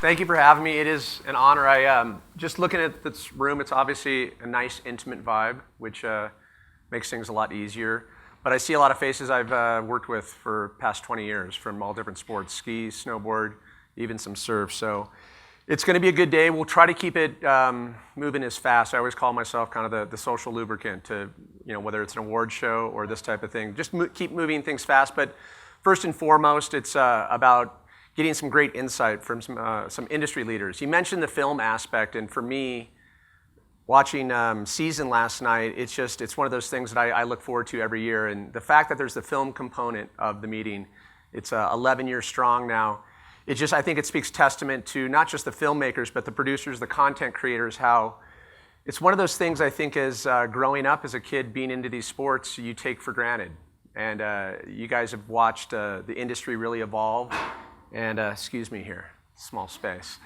Thank you for having me. It is an honor. Just looking at this room, it's obviously a nice, intimate vibe, which makes things a lot easier. But I see a lot of faces I've worked with for past 20 years from all different sports, ski, snowboard, even some surf. So it's going to be a good day. We'll try to keep it moving as fast. I always call myself kind of the social lubricant to, whether it's an award show or this type of thing. Just keep moving things fast. But first and foremost, it's about getting some great insight from some industry leaders. You mentioned the film aspect, and for me, watching Season last night, it's one of those things that I look forward to every year. And the fact that there's the film component of the meeting, it's 11 years strong now. I think it speaks testament to not just the filmmakers, but the producers, the content creators, how it's one of those things I think as growing up as a kid, being into these sports, you take for granted. And you guys have watched the industry really evolve. And excuse me here, small space.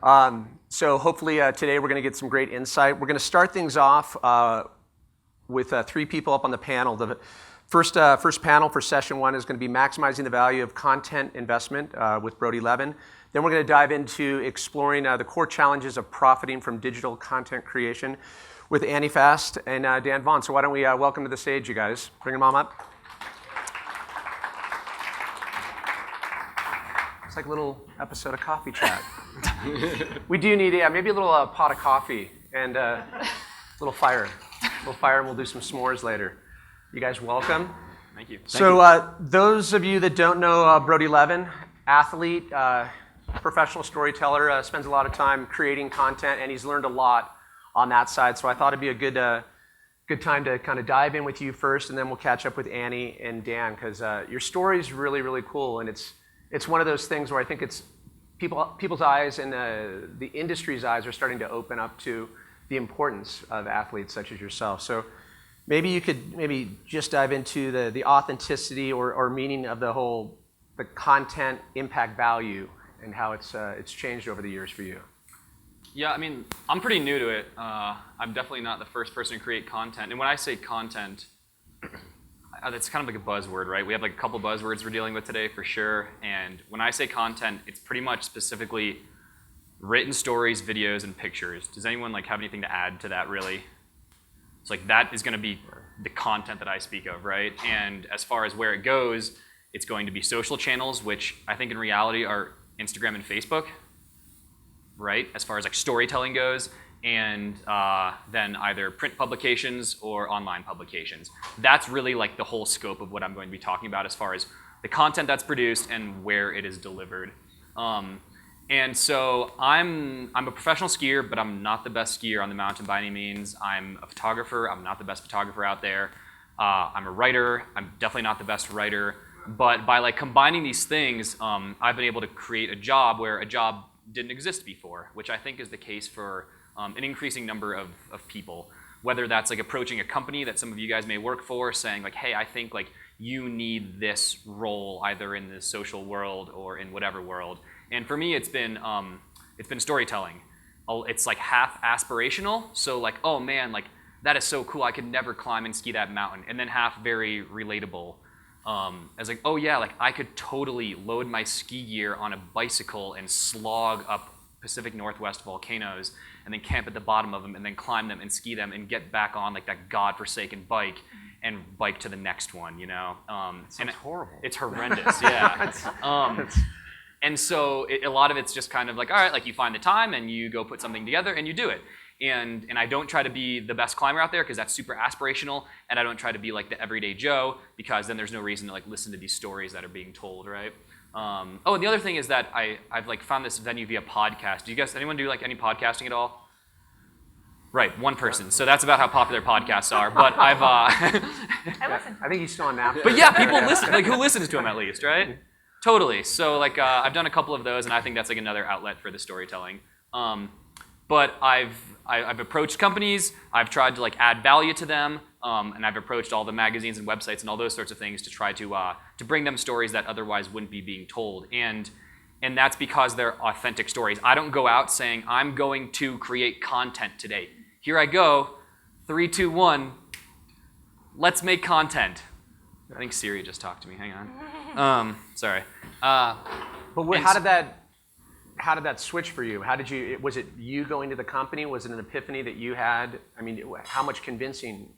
So hopefully today we're going to get some great insight. We're going to start things off with 3 people up on the panel. The first panel for session 1 is going to be maximizing the value of content investment with Brody Leven. Then we're going to dive into exploring the core challenges of profiting from digital content creation with Fast and Dan Vaughan. So why don't we welcome to the stage, you guys. Bring them on up. It's like a little episode of Coffee Chat. We do need maybe a little pot of coffee and a little fire. And we'll do some s'mores later. You guys welcome. Thank you. So those of you that don't know Brody Leven, athlete, professional storyteller, spends a lot of time creating content, and he's learned a lot on that side. So I thought it'd be a good time to kind of dive in with you first, and then we'll catch up with Annie and Dan, because your story is really, really cool, and it's one of those things where I think it's people's eyes and the industry's eyes are starting to open up to the importance of athletes such as yourself. So maybe you could just dive into the authenticity or meaning of the content impact value and how it's changed over the years for you. Yeah, I mean, I'm pretty new to it. I'm definitely not the first person to create content. And when I say content, that's kind of like a buzzword, right? We have like a couple buzzwords we're dealing with today for sure. And when I say content, it's pretty much specifically written stories, videos, and pictures. Does anyone have anything to add to that, really? It's like that is going to be the content that I speak of, right? And as far as where it goes, it's going to be social channels, which I think in reality are Instagram and Facebook, right? As far as storytelling goes. And then either print publications or online publications. That's really the whole scope of what I'm going to be talking about as far as the content that's produced and where it is delivered. And so I'm a professional skier, but I'm not the best skier on the mountain by any means. I'm a photographer. I'm not the best photographer out there. I'm a writer. I'm definitely not the best writer. But by combining these things, I've been able to create a job where a job didn't exist before, which I think is the case for an increasing number of people, whether that's approaching a company that some of you guys may work for, saying hey, I think you need this role either in the social world or in whatever world. And for me, it's been storytelling. It's half aspirational, so oh man, that is so cool. I could never climb and ski that mountain, and then half very relatable. As oh yeah, I could totally load my ski gear on a bicycle and slog up Pacific Northwest volcanoes and then camp at the bottom of them and then climb them and ski them and get back on that godforsaken bike and bike to the next one, It's horrible. It's horrendous, yeah. And so a lot of it's just kind of all right, you find the time and you go put something together and you do it. And I don't try to be the best climber out there because that's super aspirational, and I don't try to be the everyday Joe because then there's no reason to listen to these stories that are being told, right? And the other thing is that I've found this venue via podcast. Do you guys, anyone do any podcasting at all? Right, one person. So that's about how popular podcasts are. But I've I listen. I think he's still on now. But yeah, people listen. Who listens to him at least, right? Totally. So I've done a couple of those, and I think that's another outlet for the storytelling. But I've approached companies. I've tried to add value to them. And I've approached all the magazines and websites and all those sorts of things to try to bring them stories that otherwise wouldn't be being told. And that's because they're authentic stories. I don't go out saying, I'm going to create content today. Here I go, 3, 2, 1, let's make content. I think Siri just talked to me, hang on. Sorry. But how how did that switch for you? How did you? Was it you going to the company? Was it an epiphany that you had? I mean, how much convincing?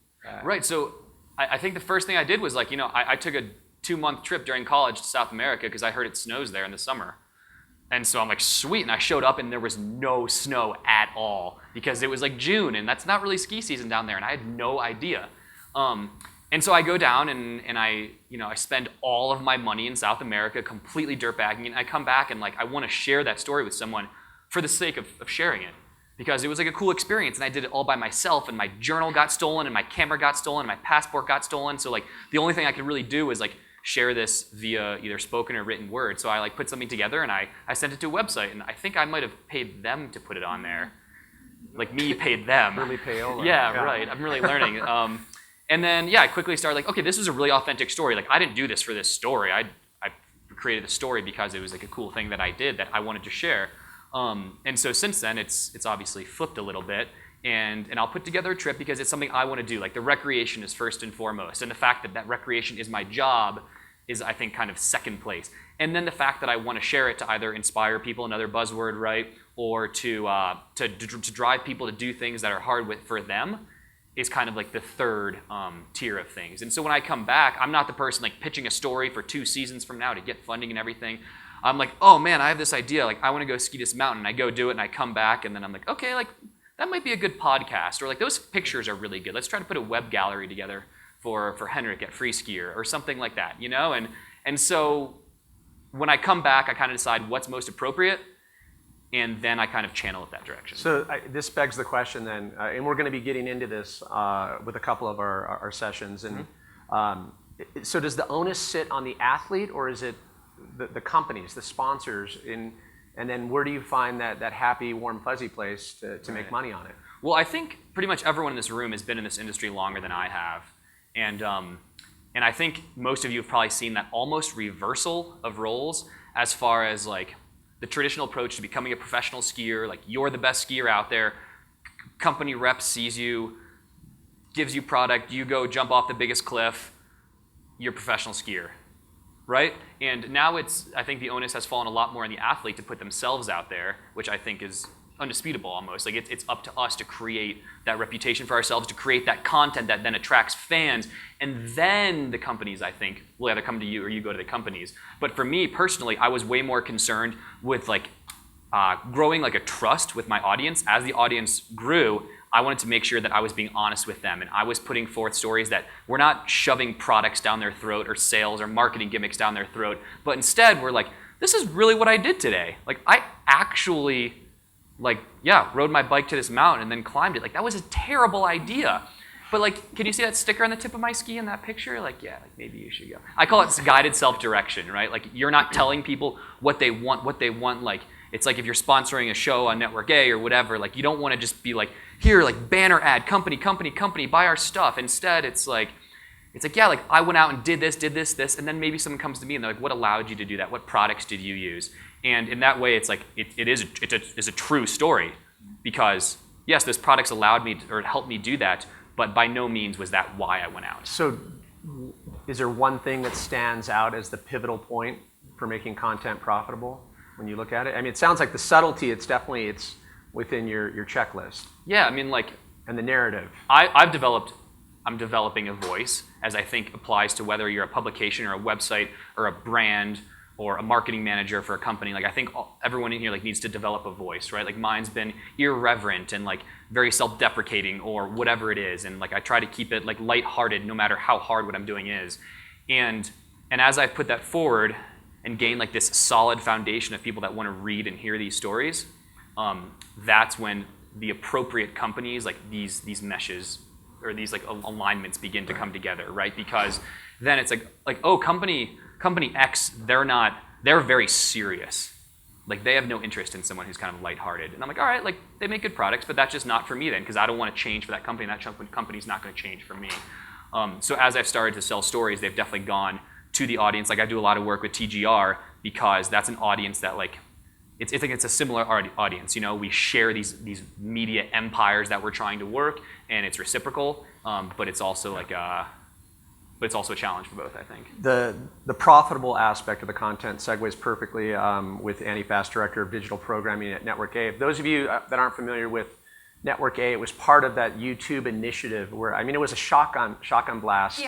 Right. So I think the first thing I did was like, I took a 2-month trip during college to South America because I heard it snows there in the summer. And so I'm like, sweet. And I showed up and there was no snow at all because it was like June and that's not really ski season down there. And I had no idea. And so I go down and I spend all of my money in South America completely dirtbagging. And I come back and like, I want to share that story with someone for the sake of sharing it. Because it was like a cool experience and I did it all by myself and my journal got stolen and my camera got stolen and my passport got stolen. So like the only thing I could really do was like share this via either spoken or written word. So I like put something together and I sent it to a website and I think I might have paid them to put it on there. Like me paid them. Really payola. Yeah, right. I'm really learning. And then I quickly started like, okay, this is a really authentic story. Like I didn't do this for this story. I created the story because it was like a cool thing that I did that I wanted to share. And so since then, it's obviously flipped a little bit. And I'll put together a trip because it's something I want to do. Like the recreation is first and foremost. And the fact that recreation is my job is, I think, kind of second place. And then the fact that I want to share it to either inspire people, another buzzword, right? Or to drive people to do things that are hard for them is kind of like the third tier of things. And so when I come back, I'm not the person like pitching a story for 2 seasons from now to get funding and everything. I'm like, oh man, I have this idea. Like I want to go ski this mountain. I go do it and I come back and then I'm like, okay, like that might be a good podcast, or like those pictures are really good. Let's try to put a web gallery together for Henrik at Free Skier or something like that, And so when I come back, I kind of decide what's most appropriate, and then I kind of channel it that direction. So this begs the question then, and we're going to be getting into this with a couple of our sessions. And so does the onus sit on the athlete, or is it the companies, the sponsors, and then where do you find that happy, warm, fuzzy place to make money on it? Well, I think pretty much everyone in this room has been in this industry longer than I have. And I think most of you have probably seen that almost reversal of roles as far as like the traditional approach to becoming a professional skier. Like you're the best skier out there. Company rep sees you, gives you product, you go jump off the biggest cliff, you're a professional skier. Right? And now I think the onus has fallen a lot more on the athlete to put themselves out there, which I think is undisputable almost. Like it's up to us to create that reputation for ourselves, to create that content that then attracts fans. And then the companies, I think, will either come to you or you go to the companies. But for me personally, I was way more concerned with like growing like a trust with my audience. As the audience grew, I wanted to make sure that I was being honest with them and I was putting forth stories that were not shoving products down their throat or sales or marketing gimmicks down their throat, but instead we're like, this is really what I did today. Like I actually rode my bike to this mountain and then climbed it. Like that was a terrible idea. But like, can you see that sticker on the tip of my ski in that picture? Like, yeah, like maybe you should go. I call it guided self-direction, right? Like you're not telling people what they want. Like it's like if you're sponsoring a show on Network A or whatever, like you don't want to just be like, here, like banner ad, company, buy our stuff. Instead, it's like, yeah, like I went out and did this, and then maybe someone comes to me and they're like, what allowed you to do that? What products did you use? And in that way, it's like, it is a true story because yes, those products allowed me or helped me do that, but by no means was that why I went out. So is there one thing that stands out as the pivotal point for making content profitable when you look at it? I mean, it sounds like the subtlety, it's within your checklist. Yeah, I mean like... And the narrative. I'm developing a voice as I think applies to whether you're a publication or a website or a brand or a marketing manager for a company. Like I think everyone in here like needs to develop a voice, right? Like mine's been irreverent and like very self-deprecating or whatever it is. And like I try to keep it like lighthearted no matter how hard what I'm doing is. And as I put that forward and gain like this solid foundation of people that want to read and hear these stories, that's when the appropriate companies, like these meshes or these like alignments begin to come together, right? Because then it's like oh, company X, they're very serious. Like they have no interest in someone who's kind of lighthearted. And I'm like, all right, like they make good products, but that's just not for me then, because I don't want to change for that company, and that company's not going to change for me. So as I've started to sell stories, they've definitely gone to the audience. Like I do a lot of work with TGR because that's an audience that like, I think it's a similar audience. We share these media empires that we're trying to work, and it's reciprocal, but it's also like but it's also a challenge for both, I think. The profitable aspect of the content segues perfectly with Andy Fast, Director of Digital Programming at Network A. Those of you that aren't familiar with Network A, it was part of that YouTube initiative where, I mean, it was a shotgun blast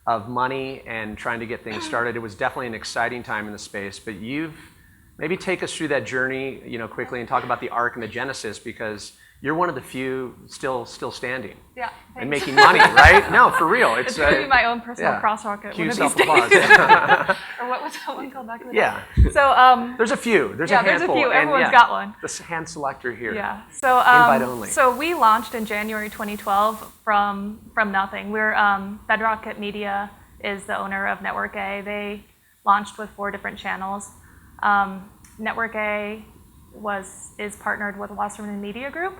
of money and trying to get things started. It was definitely an exciting time in the space, but maybe take us through that journey, quickly and talk about the arc and the genesis, because you're one of the few still standing. Yeah. And making money, right? No, for real. It's going to be my own personal cross rocket Cue one of these days. Or what was that one called back in the day? Yeah. So there's a few. There's a handful. There's a few. And, Everyone's got one. The hand selector here. Yeah. So invite only. So we launched in January 2012 from nothing. We're Bedrocket Media is the owner of Network A. They launched with 4 different channels. Network A is partnered with Wasserman Media Group.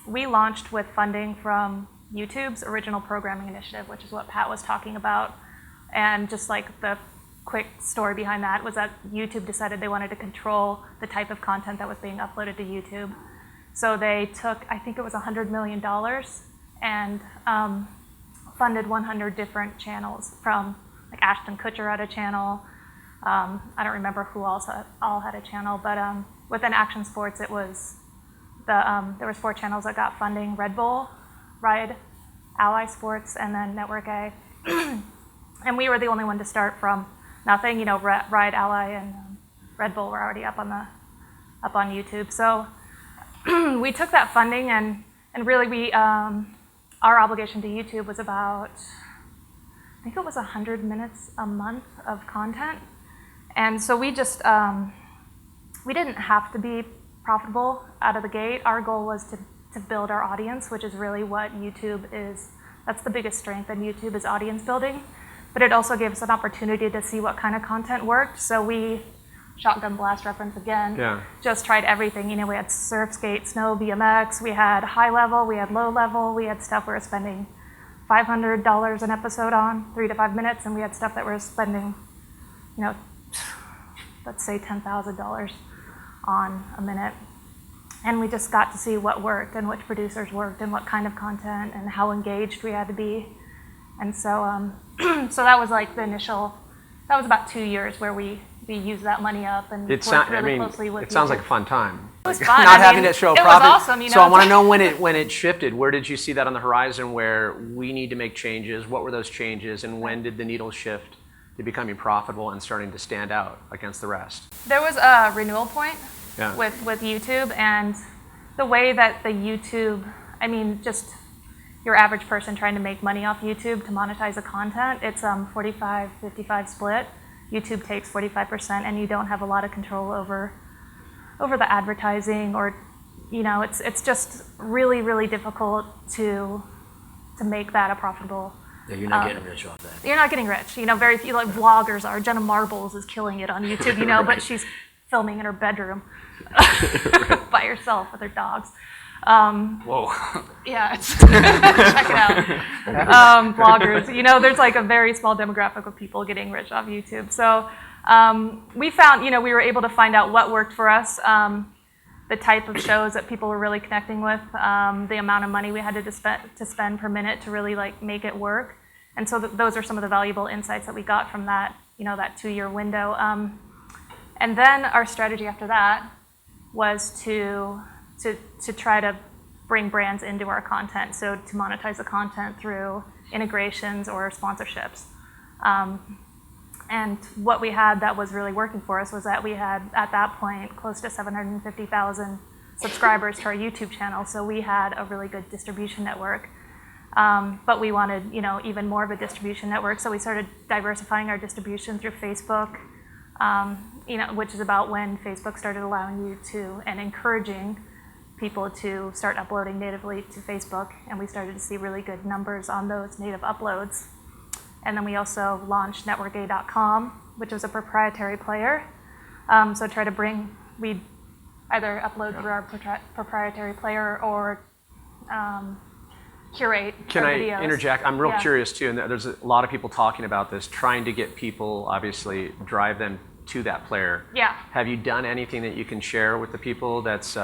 We launched with funding from YouTube's Original Programming Initiative, which is what Pat was talking about. And just like the quick story behind that was that YouTube decided they wanted to control the type of content that was being uploaded to YouTube. So they took, I think it was $100 million and funded 100 different channels, from like Ashton Kutcher had a channel. I don't remember who else all had a channel, but within Action Sports, it was there was 4 channels that got funding: Red Bull, Ride, Ally Sports, and then Network A. And we were the only one to start from nothing. Ride, Ally, and Red Bull were already up on YouTube. So we took that funding, and really our obligation to YouTube was about, I think it was 100 minutes a month of content. And so we just we didn't have to be profitable out of the gate. Our goal was to build our audience, which is really what YouTube is. That's the biggest strength in YouTube, is audience building. But it also gave us an opportunity to see what kind of content worked. So we, shotgun blast reference again, just tried everything. We had surf, skate, snow, BMX. We had high level, we had low level. We had stuff we were spending $500 an episode on, 3 to 5 minutes, and we had stuff that we were spending, let's say $10,000 on a minute. And we just got to see what worked and which producers worked and what kind of content and how engaged we had to be. And so so that was like the initial, that was about 2 years where we used that money up and worked really closely with It sounds YouTube. like a fun time. It was fun. Not having to show a profit. It was awesome. So I want to know when it shifted. Where did you see that on the horizon where we need to make changes? What were those changes, and when did the needle shift to becoming profitable and starting to stand out against the rest? There was a renewal point with YouTube, and the way that the YouTube, just your average person trying to make money off YouTube to monetize the content, it's 45-55 split. YouTube takes 45%, and you don't have a lot of control over the advertising, or it's just really, really difficult to make that a profitable. Yeah, you're not getting rich off that. You're not getting rich. Very few vloggers are. Jenna Marbles is killing it on YouTube, right. But she's filming in her bedroom by herself with her dogs. Whoa. Yeah, check it out. Bloggers, there's like a very small demographic of people getting rich off YouTube. So we found, we were able to find out what worked for us, the type of shows that people were really connecting with, the amount of money we had to spend per minute to really make it work. And so those are some of the valuable insights that we got from that, that 2-year window. And then our strategy after that was to try to bring brands into our content, so to monetize the content through integrations or sponsorships. And what we had that was really working for us was that we had, at that point, close to 750,000 subscribers to our YouTube channel, so we had a really good distribution network. But we wanted, even more of a distribution network, so we started diversifying our distribution through Facebook, which is about when Facebook started allowing you to, and encouraging people to start uploading natively to Facebook, and we started to see really good numbers on those native uploads. And then we also launched networka.com, which was a proprietary player. So try to we'd either upload through our proprietary player or curate Can our I videos. interject? I'm real curious too, and there's a lot of people talking about this, trying to get people, obviously, drive them to that player. Yeah. Have you done anything that you can share with the people that's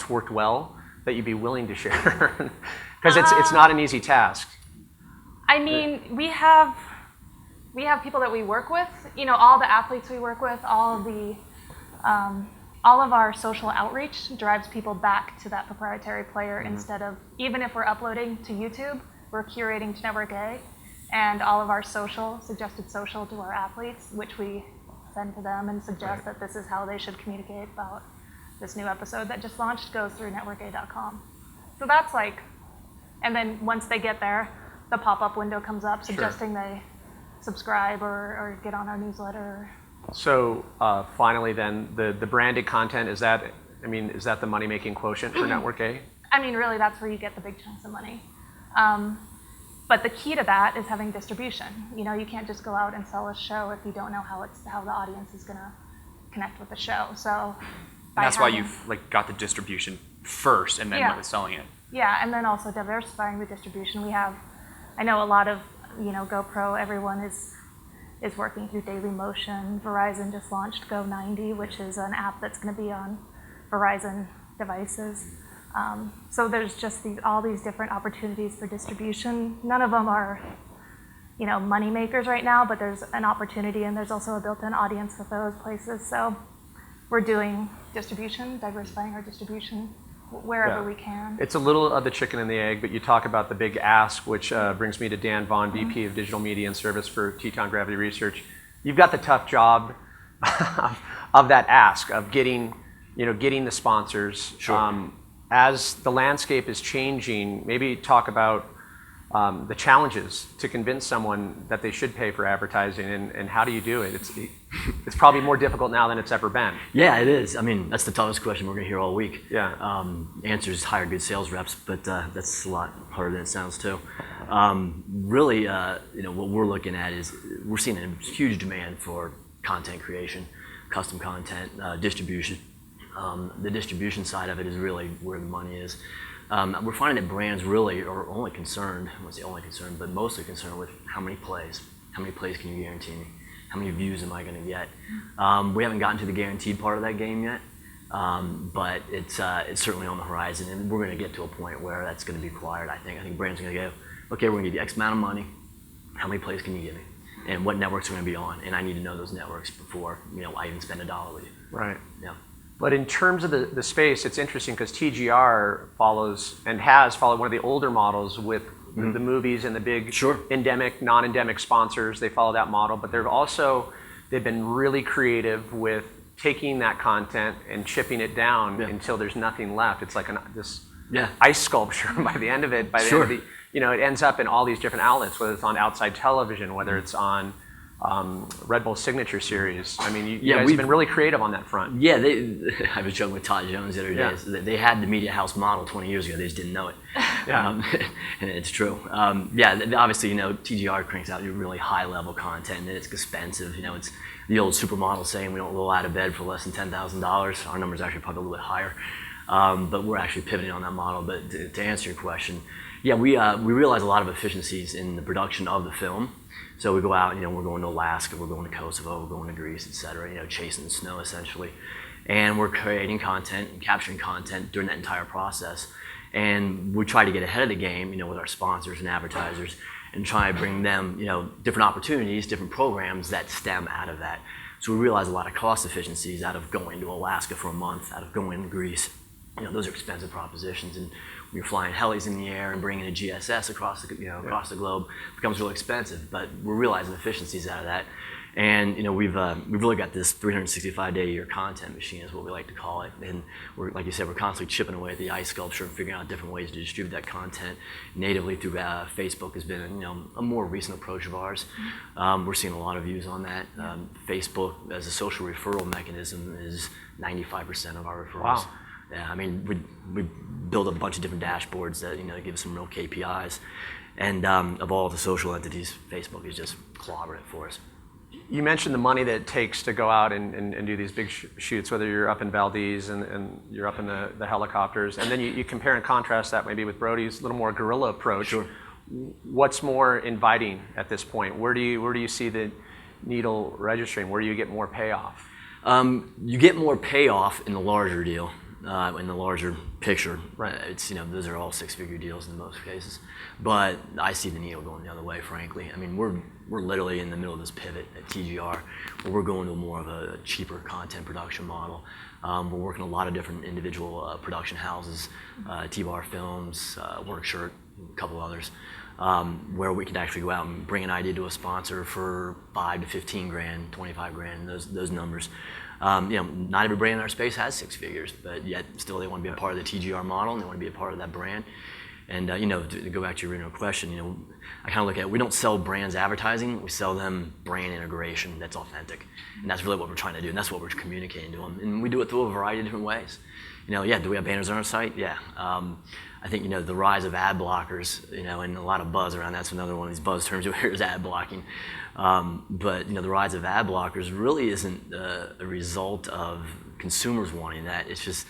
worked well, that you'd be willing to share? Because it's not an easy task. I mean, we have people that we work with. You know, all the athletes we work with, all of our social outreach drives people back to that proprietary player instead of, even if we're uploading to YouTube, we're curating to Network A, and all of our suggested social to our athletes, which we send to them and suggest that this is how they should communicate about this new episode that just launched, goes through networka.com. So that's like, and then once they get there, the pop-up window comes up suggesting they subscribe or get on our newsletter. So finally then, the branded content, is that the money-making quotient for Network A? I mean, really, that's where you get the big chunks of money. But the key to that is having distribution. You know, you can't just go out and sell a show if you don't know how the audience is going to connect with the show. So that's why you've got the distribution first and then went with selling it. Yeah, and then also diversifying the distribution. I know a lot of, GoPro, everyone is working through Daily Motion. Verizon just launched Go90, which is an app that's going to be on Verizon devices. So there's just all these different opportunities for distribution. None of them are, money makers right now, but there's an opportunity, and there's also a built-in audience with those places. So we're doing distribution, diversifying our distribution wherever we can. It's a little of the chicken and the egg, but you talk about the big ask, which brings me to Dan Vaughan, VP of Digital Media and Service for Teton Gravity Research. You've got the tough job of that ask, of getting the sponsors. Sure. As the landscape is changing, maybe talk about the challenges to convince someone that they should pay for advertising, and how do you do it? It's probably more difficult now than it's ever been. Yeah, it is. I mean, that's the toughest question we're going to hear all week. Yeah. Answer is hire good sales reps, but that's a lot harder than it sounds too. Really, what we're looking at is we're seeing a huge demand for content creation, custom content, distribution. The distribution side of it is really where the money is. We're finding that brands really are only concerned, I won't say only concerned, but mostly concerned with how many plays can you guarantee me? How many views am I going to get? We haven't gotten to the guaranteed part of that game yet, but it's certainly on the horizon, and we're going to get to a point where that's going to be required. I think brands are going to go, okay, we're going to give you X amount of money. How many plays can you give me? And what networks are going to be on? And I need to know those networks before I even spend $1 with you. Right. Yeah. But in terms of the space, it's interesting because TGR follows and has followed one of the older models with the movies and the big endemic, non-endemic sponsors. They follow that model, but they've been really creative with taking that content and chipping it down until there's nothing left. It's like this ice sculpture by the end of it. By the end of it ends up in all these different outlets, whether it's on outside television, whether it's on Red Bull Signature Series. I mean, you guys have been really creative on that front. Yeah, I was joking with Todd Jones the other day. So they had the media house model 20 years ago. They just didn't know it. And it's true. Obviously, TGR cranks out your really high-level content, and it's expensive. It's the old supermodel saying we don't roll out of bed for less than $10,000. Our number's actually probably a little bit higher, but we're actually pivoting on that model. But to answer your question, we realize a lot of efficiencies in the production of the film. So we go out, we're going to Alaska, we're going to Kosovo, we're going to Greece, et cetera, chasing the snow essentially. And we're creating content and capturing content during that entire process. And we try to get ahead of the game, with our sponsors and advertisers and try to bring them, different opportunities, different programs that stem out of that. So we realize a lot of cost efficiencies out of going to Alaska for a month, out of going to Greece. Those are expensive propositions. And when you're flying helis in the air and bringing a GSS across the globe, it becomes really expensive. But we're realizing efficiencies out of that. And we've really got this 365-day-a-year content machine, is what we like to call it. And like you said, we're constantly chipping away at the ice sculpture and figuring out different ways to distribute that content natively through Facebook. Has been a more recent approach of ours. We're seeing a lot of views on that. Facebook as a social referral mechanism is 95% of our referrals. Wow. Yeah, I mean, we build a bunch of different dashboards that give us some real KPIs, and of all the social entities, Facebook is just clobbering it for us. You mentioned the money that it takes to go out and do these big shoots, whether you're up in Valdez and you're up in the helicopters, and then you compare and contrast that maybe with Brody's little more guerrilla approach. Sure. What's more inviting at this point? Where do you see the needle registering? Where do you get more payoff? You get more payoff in the larger deal. in the larger picture. Right. It's, those are all six-figure deals in most cases. But I see the needle going the other way, frankly. I mean, we're literally in the middle of this pivot at TGR, where we're going to more of a cheaper content production model. We're working with a lot of different individual production houses, T-Bar Films, Workshirt, a couple others, where we can actually go out and bring an idea to a sponsor for 5 to 15 grand, 25 grand, those numbers. Not every brand in our space has six figures, but yet still they want to be a part of the TGR model and they want to be a part of that brand. And to go back to your original question, I kind of look at it, we don't sell brands advertising, we sell them brand integration that's authentic. And that's really what we're trying to do, and that's what we're communicating to them. And we do it through a variety of different ways. Do we have banners on our site? Yeah. I think, the rise of ad blockers, and a lot of buzz around that's another one of these buzz terms you hear is ad blocking. But, the rise of ad blockers really isn't a result of consumers wanting that. It's just,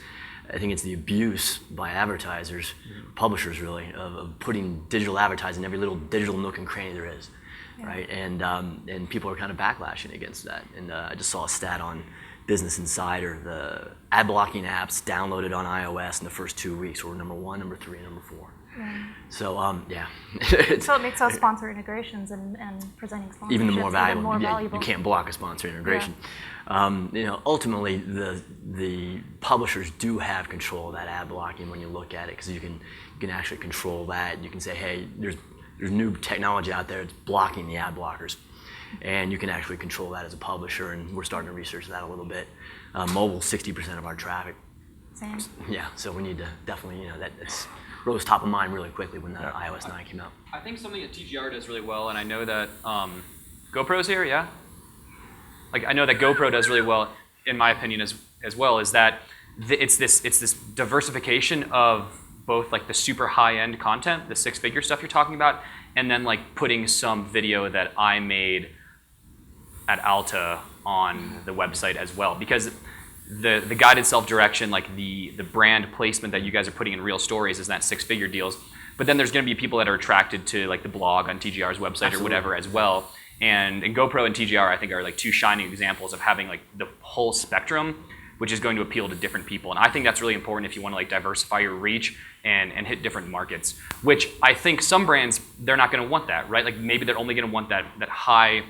I think it's the abuse by advertisers, publishers really, of putting digital advertising in every little digital nook and cranny there is, right? And people are kind of backlashing against that. And I just saw a stat on Business Insider, the ad blocking apps downloaded on iOS in the first 2 weeks were number 1, number 3, and number 4. Yeah. So yeah. So it makes those sponsor integrations and presenting sponsorships even more valuable. Even more valuable. You can't block a sponsor integration. Ultimately the publishers do have control of that ad blocking when you look at it, because you can actually control that. You can say, hey, there's new technology out there that's blocking the ad blockers. And you can actually control that as a publisher, and we're starting to research that a little bit. Mobile, 60% of our traffic. Same. Yeah, so we need to definitely, that's rose top of mind really quickly when the iOS 9 came out. I think something that TGR does really well, and I know that GoPro's here, yeah? I know that GoPro does really well, in my opinion, as well, is that it's this diversification of both the super high-end content, the six-figure stuff you're talking about, and then putting some video that I made at Alta on the website as well. Because the guided self-direction, the brand placement that you guys are putting in Real Stories is that six-figure deals. But then there's going to be people that are attracted to the blog on TGR's website or whatever as well. And GoPro and TGR, I think, are two shining examples of having the whole spectrum, which is going to appeal to different people. And I think that's really important if you want to diversify your reach and hit different markets, which I think some brands, they're not going to want that, right? Maybe they're only going to want that high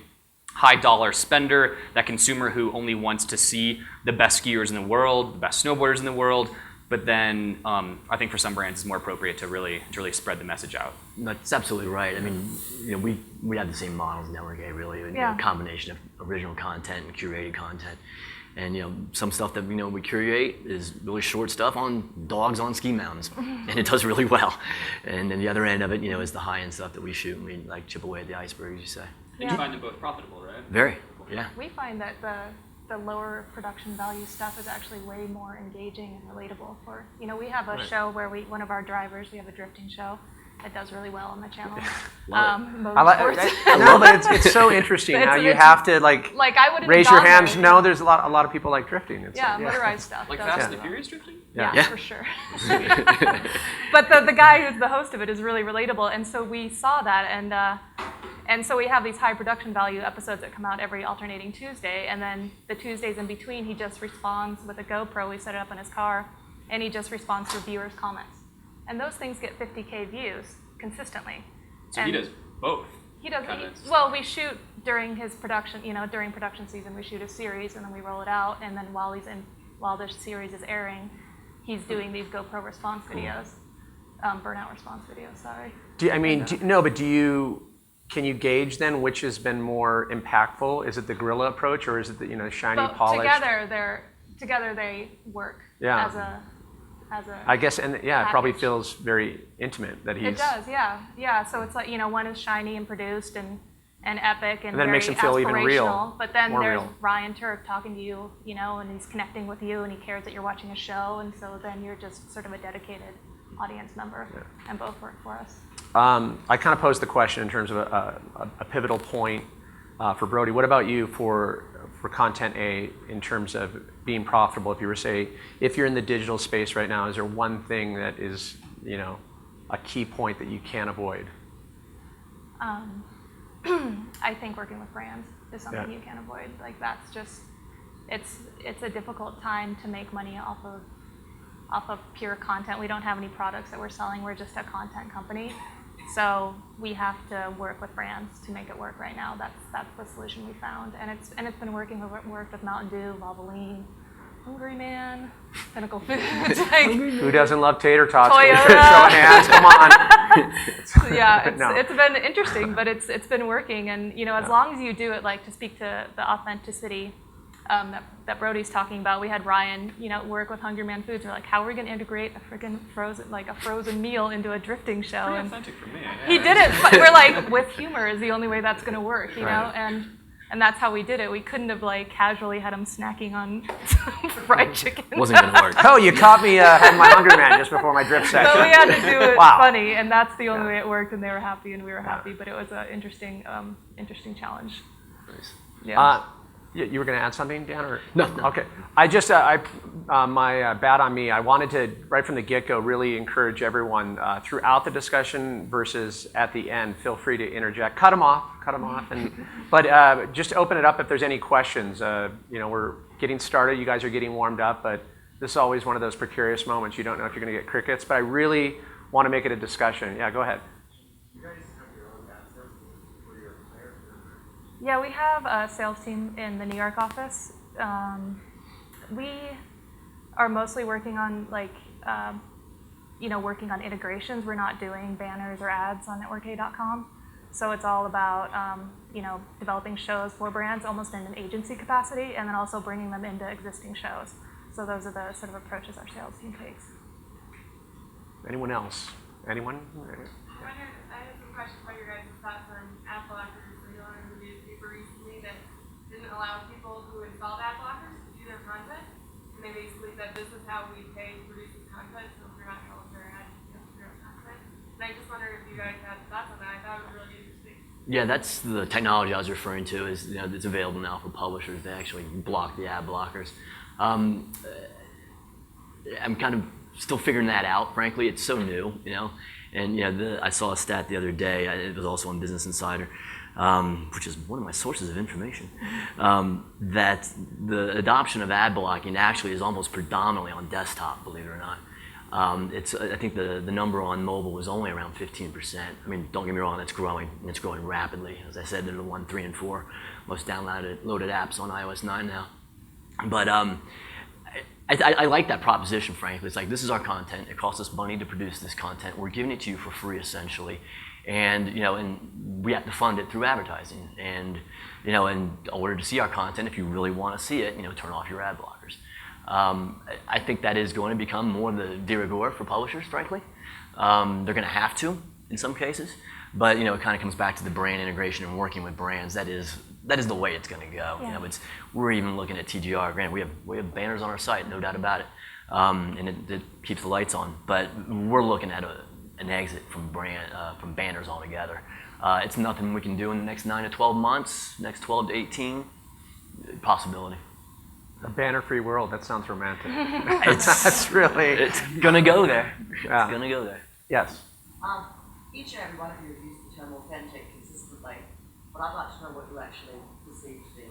dollar spender, that consumer who only wants to see the best skiers in the world, the best snowboarders in the world. But then I think for some brands it's more appropriate to really spread the message out. That's absolutely right. I mean, we have the same models in Network A, really, a combination of original content and curated content. And some stuff that we curate is really short stuff on dogs on ski mountains, and it does really well. And then the other end of it, is the high end stuff that we shoot, and we chip away at the iceberg, as you say. And you find them both profitable, right? Very, yeah. We find that the lower production value stuff is actually way more engaging and relatable. We have a show where one of our drivers, we have a drifting show that does really well on the channel. I love it. It's so interesting how you have to I wouldn't raise your hands. No, there's a lot of people like drifting. It's motorized stuff. Fast and Furious drifting? Yeah, for sure. But the guy who's the host of it is really relatable, and so we saw that, and so we have these high production value episodes that come out every alternating Tuesday, and then the Tuesdays in between, he just responds with a GoPro. We set it up in his car, and he just responds to viewers' comments. And those things get 50K views consistently. So he does both? He does. We shoot during his production, during production season, we shoot a series, and then we roll it out, and then while the series is airing, he's doing these GoPro response videos, burnout response videos, sorry. Can you gauge then which has been more impactful? Is it the guerrilla approach, or is it the shiny, polished? Together they work as a. I guess, and it probably feels very intimate that he's. It does, yeah. So it's one is shiny and produced and epic and then very makes him feel even real. But then there's real. Ryan Turk talking to you, and he's connecting with you, and he cares that you're watching a show, and so then you're just sort of a dedicated audience member, and both work for us. I kind of posed the question in terms of a pivotal point for Brody. What about you for Content A in terms of being profitable? If you're in the digital space right now, is there one thing that is a key point that you can't avoid? I think working with brands is something you can't avoid. That's just it's a difficult time to make money off of off of pure content. We don't have any products that we're selling. We're just a content company. So we have to work with brands to make it work right now. That's the solution we found, and it's been working. We've worked with Mountain Dew, Valvoline, Hungry Man, Pinnacle Foods. Like, who doesn't love tater tots? Toyota. Showing hands, come on. Yeah, No. it's been interesting, but it's been working. And as long as you do it, like to speak to the authenticity that Brody's talking about, we had Ryan, work with Hungry Man Foods. We're like, how are we going to integrate a freaking frozen meal into a drifting show? Pretty And authentic for me. he did it, but we're like, with humor is the only way that's going to work, you know? Right. And that's how we did it. We couldn't have like casually had him snacking on fried chicken. Wasn't gonna work. Oh, you caught me having my Hungry Man just before my drip session. So we had to do it Wow. funny, and that's the only way it worked. And they were happy, and we were happy. But it was an interesting challenge. Nice. Yeah. You were going to add something, Dan? Or? No. Okay. I just, my bad on me. I wanted to, right from the get-go, really encourage everyone throughout the discussion versus at the end. Feel free to interject. Cut them off. But just open it up if there's any questions. We're getting started. You guys are getting warmed up, but this is always one of those precarious moments. You don't know if you're going to get crickets, but I really want to make it a discussion. Yeah, go ahead. Yeah, we have a sales team in the New York office. We are mostly working on working on integrations. We're not doing banners or ads on networka.com. So it's all about developing shows for brands almost in an agency capacity, and then also bringing them into existing shows. So those are the sort of approaches our sales team takes. Anyone else? Anyone? I had some questions about your guys' thoughts on ad blockers. We learned in the newspaper recently that didn't allow people who installed ad blockers to do their content. And they basically said, this is how we pay to produce this content, so if you're not going to look at our ad, you have to do our content. And I just wondered if you guys had thoughts on that. I thought it was really interesting. Yeah, that's the technology I was referring to. Is it's available now for publishers. They actually block the ad blockers. I'm kind of still figuring that out. Frankly, it's so new, And I saw a stat the other day. It was also on Business Insider, which is one of my sources of information. That the adoption of ad blocking actually is almost predominantly on desktop. Believe it or not. I think the number on mobile was only around 15%. I mean, don't get me wrong, it's growing, and it's growing rapidly. As I said, they're the 1, 3, and 4 most downloaded apps on iOS 9 now. But I like that proposition, frankly. It's like, this is our content. It costs us money to produce this content. We're giving it to you for free, essentially. And, and we have to fund it through advertising. And, in order to see our content, if you really want to see it, turn off your ad blockers. I think that is going to become more the de rigueur for publishers, frankly. They're going to have to in some cases, but it kind of comes back to the brand integration and working with brands. That is the way it's going to go. Yeah. We're even looking at TGR. Granted, we have banners on our site, no doubt about it, and it keeps the lights on. But we're looking at an exit from banners altogether. It's nothing we can do in the next 9 to 12 months, next 12 to 18, possibility. A banner-free world. That sounds romantic. It's gonna go there. Yeah. It's gonna go there. Yes. Each and every one of you has used the term authentic consistently, but I'd like to know what you actually perceive to be.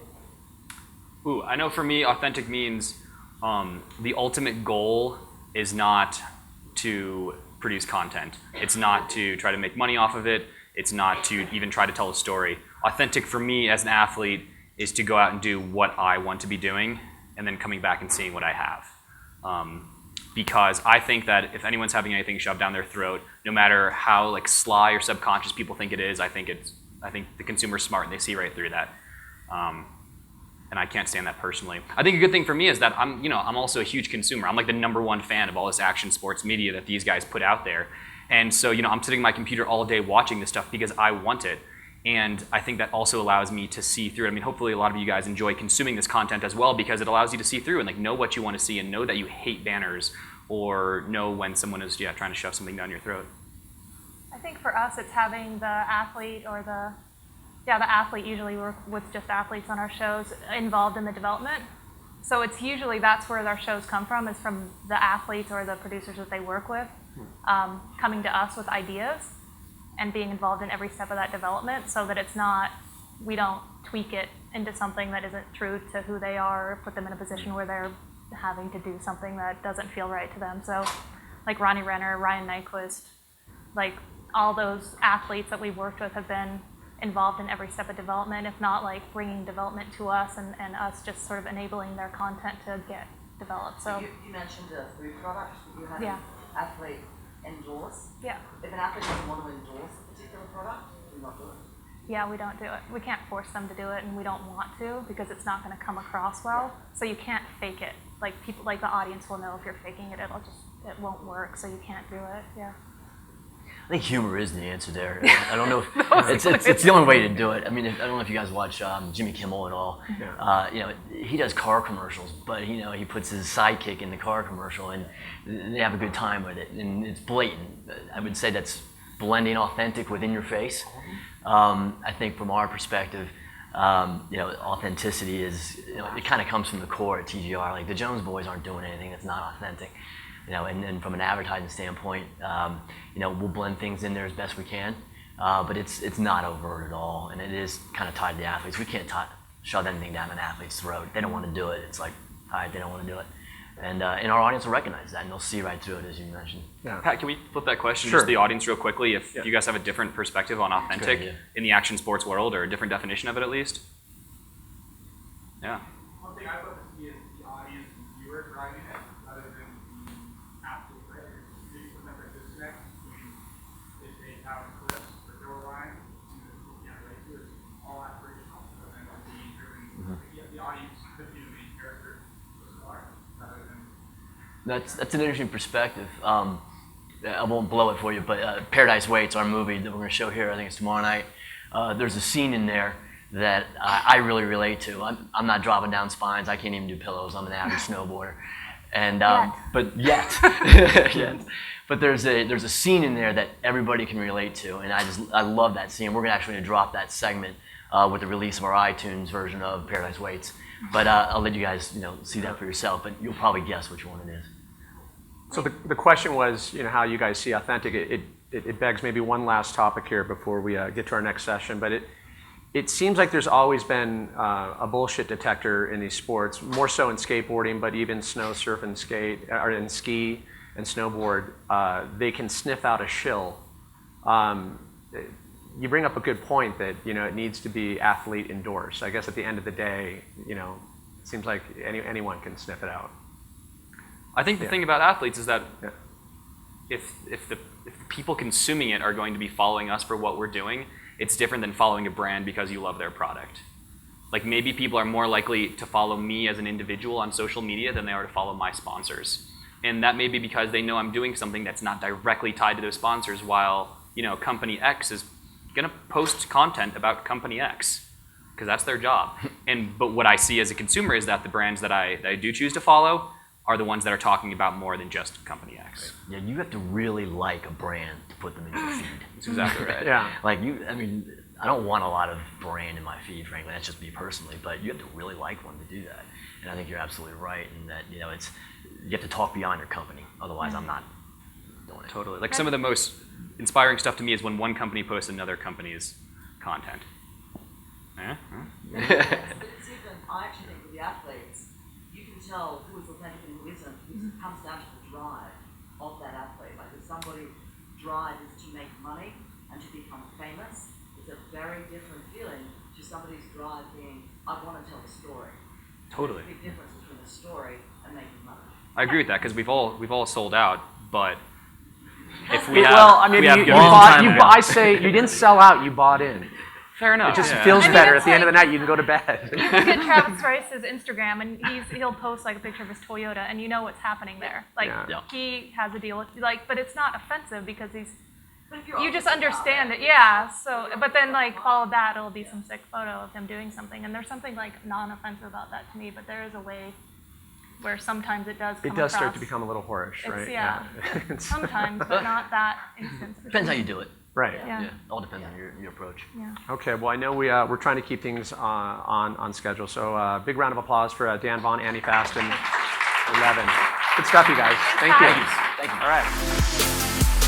Ooh, I know for me, authentic means the ultimate goal is not to produce content. It's not to try to make money off of it. It's not to even try to tell a story. Authentic for me as an athlete is to go out and do what I want to be doing, and then coming back and seeing what I have. Because I think that if anyone's having anything shoved down their throat, no matter how sly or subconscious people think it is, I think the consumer's smart and they see right through that. And I can't stand that personally. I think a good thing for me is that I'm also a huge consumer. I'm like the #1 fan of all this action sports media that these guys put out there. And so, I'm sitting at my computer all day watching this stuff because I want it. And I think that also allows me to see through it. I mean, hopefully a lot of you guys enjoy consuming this content as well, because it allows you to see through and know what you want to see and know that you hate banners, or know when someone is trying to shove something down your throat. I think for us, it's having the athlete or the athlete, usually we're with just athletes on our shows, involved in the development. So it's usually that's where our shows come from, is from the athletes or the producers that they work with, coming to us with ideas and being involved in every step of that development, so that we don't tweak it into something that isn't true to who they are, or put them in a position where they're having to do something that doesn't feel right to them. So like Ronnie Renner, Ryan Nyquist, like all those athletes that we've worked with have been involved in every step of development, if not like bringing development to us and us just sort of enabling their content to get developed. So you mentioned a food product that you had Yeah. an athlete endorse. yeah. If an athlete doesn't want to endorse a particular product, do not do it. Yeah, we don't do it. We can't force them to do it, and we don't want to because it's not going to come across well. So you can't fake it. Like people, like the audience will know if you're faking it. It won't work. So you can't do it. Yeah. I think humor is the answer there. I don't know. It's the only way to do it. I mean, I don't know if you guys watch Jimmy Kimmel at all. Yeah. He does car commercials, but he puts his sidekick in the car commercial, and they have a good time with it. And it's blatant. I would say that's blending authentic within your face. I think from our perspective, authenticity is it kind of comes from the core at TGR. Like the Jones Boys aren't doing anything that's not authentic. And from an advertising standpoint, we'll blend things in there as best we can, but it's not overt at all, and it is kind of tied to the athletes. We can't shove anything down an athlete's throat. They don't want to do it. It's like, all right, they don't want to do it, and our audience will recognize that, and they'll see right through it, as you mentioned. Yeah. Pat, can we flip that question Sure. just to the audience real quickly? If you guys have a different perspective on authentic idea. in the action sports world, or a different definition of it at least? Yeah. One thing I'd love to see is the audience and viewer driving it rather than the athlete, right? There's sometimes a disconnect between they say how clips or goal line and race is all aspirational, but then being driven, the audience could be the main character of the car rather than. That's an interesting perspective. I won't blow it for you, but Paradise Waits, our movie that we're going to show here, I think it's tomorrow night. There's a scene in there that I really relate to. I'm not dropping down spines. I can't even do pillows. I'm an average snowboarder, and but yet, but there's a scene in there that everybody can relate to, and I love that scene. We're gonna actually drop that segment with the release of our iTunes version of Paradise Waits. But I'll let you guys see that for yourself. But you'll probably guess which one it is. So the question was, how you guys see authentic. It begs maybe one last topic here before we get to our next session. But it seems like there's always been a bullshit detector in these sports, more so in skateboarding, but even snow, surf, and skate, or in ski and snowboard, they can sniff out a shill. You bring up a good point that it needs to be athlete endorsed. I guess at the end of the day, it seems like anyone can sniff it out. I think the thing about athletes is that Yeah. if the people consuming it are going to be following us for what we're doing, it's different than following a brand because you love their product. Like maybe people are more likely to follow me as an individual on social media than they are to follow my sponsors. And that may be because they know I'm doing something that's not directly tied to those sponsors, while company X is gonna post content about company X because that's their job. But what I see as a consumer is that the brands that I do choose to follow are the ones that are talking about more than just company X. Yeah, you have to really like a brand to put them in your feed. That's exactly right. Yeah. I don't want a lot of brand in my feed, frankly. That's just me personally, but you have to really like one to do that. And I think you're absolutely right in that, you have to talk beyond your company. Otherwise, I'm not doing it. Totally. Like some of the most inspiring stuff to me is when one company posts another company's content. But it's even, I actually think with the athletes, you can tell who is authentic and who isn't. It comes down to the drive of that athlete. Like if somebody's drive is to make money and to become famous, it's a very different feeling to somebody's drive being, I want to tell a story. Totally. There's a big difference between a story and making money. I agree with that because we've all sold out, but if we I say you didn't sell out, you bought in. fair enough. It just yeah. feels I mean, better. it's At the end of the like- night, you can go to bed. Look at Travis Rice's Instagram, and he'll post like a picture of his Toyota, and you know what's happening there. Like Yeah. he has a deal with but it's not offensive because But if you're you just honest about understand it, it, yeah. So, but then like follow that, it'll be some sick photo of him doing something, and there's something like non-offensive about that to me. But there is a way where sometimes it does. Come It does start across. to become a little whorish, It's- right? yeah. Sometimes, but not that instance. for Depends how sure. you do it. Right. Yeah. Yeah, all depends on your approach. Yeah. Okay. Well, I know we're trying to keep things on schedule. So big round of applause for Dan Vaughan, Annie Fast, and Leven. Good stuff, you guys. Thank you. Thanks. Thank you. All right.